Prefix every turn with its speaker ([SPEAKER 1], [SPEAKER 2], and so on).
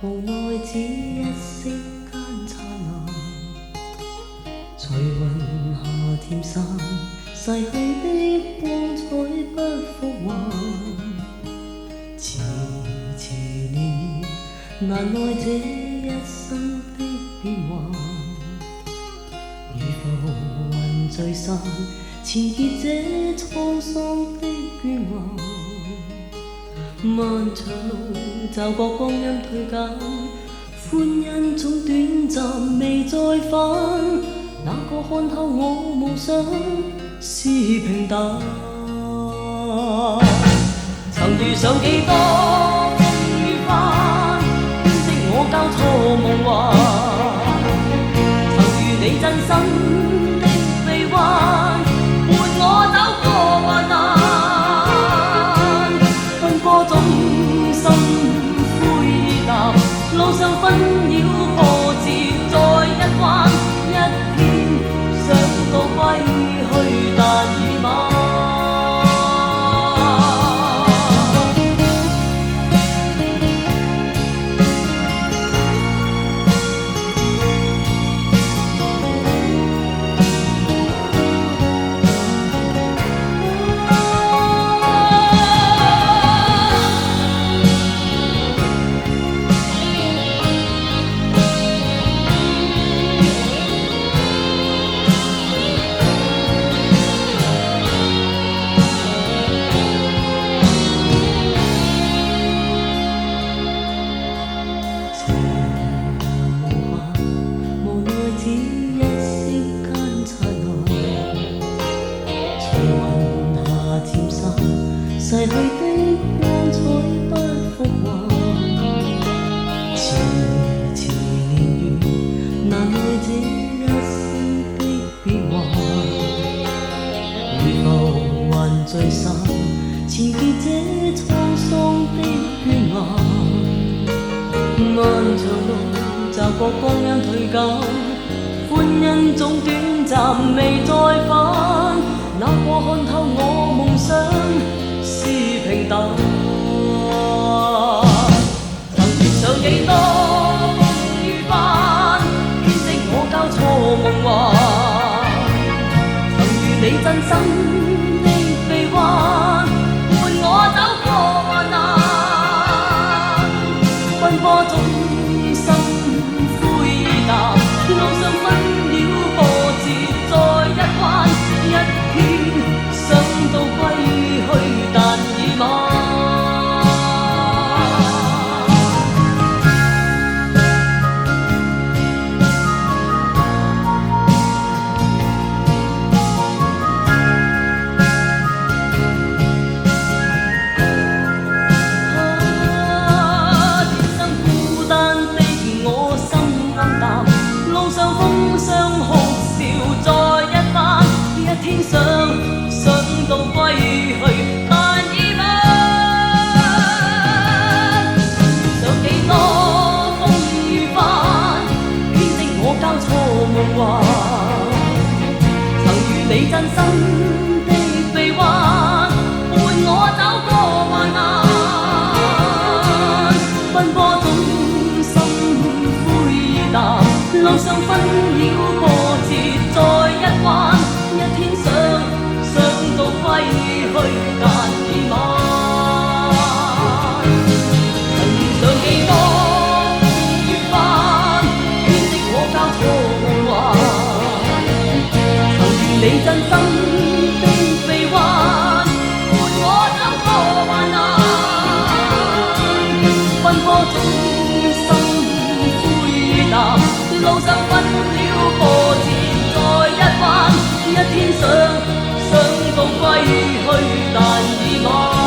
[SPEAKER 1] 無奈只一息間燦爛，隨雲下甜散，逝去的光彩不復還。遲遲年月，難耐這一生的變幻。如浮雲聚散，纏結這滄桑的倦顏。漫長路，驟覺光陰退減，歡欣總短暫未再返。哪個看透我夢想是平淡？曾遇上幾多風雨翻，編織我交錯夢幻。曾遇你真心的臂彎，伴我走過患難。波中心灰淡，路上紛擾波折再一彎，一天想到歸去，但已晚。逝去的光彩不復還，遲遲年月，難耐這一生的變幻。如浮雲聚散，纏結這滄桑的倦顏。漫長路，驟覺光陰退減，歡欣總短暫未再返。哪個看透我夢想是平淡？曾遇上幾多風雨翻，編織我交錯夢幻。曾遇你真心的臂彎，伴我走過患難。奔波中心灰淡，路上紛擾波折再一彎，一天想到歸去，但已晚。天生孤單的我心暗淡，路上風霜哭笑再一番，一天想到歸去，但已晚。想幾多風雨翻，編織我交錯夢幻。曾遇你真心的臂彎，伴我走過患難。奔波中心灰淡，路上紛擾波折再一彎，一天想到歸去，但已晚。曾遇上幾多風雨翻，編織我交錯夢幻。曾遇你真心的臂彎，伴我走過患難。奔波中心灰淡，路上紛擾波折再一彎，一天想到歸去，但已晚。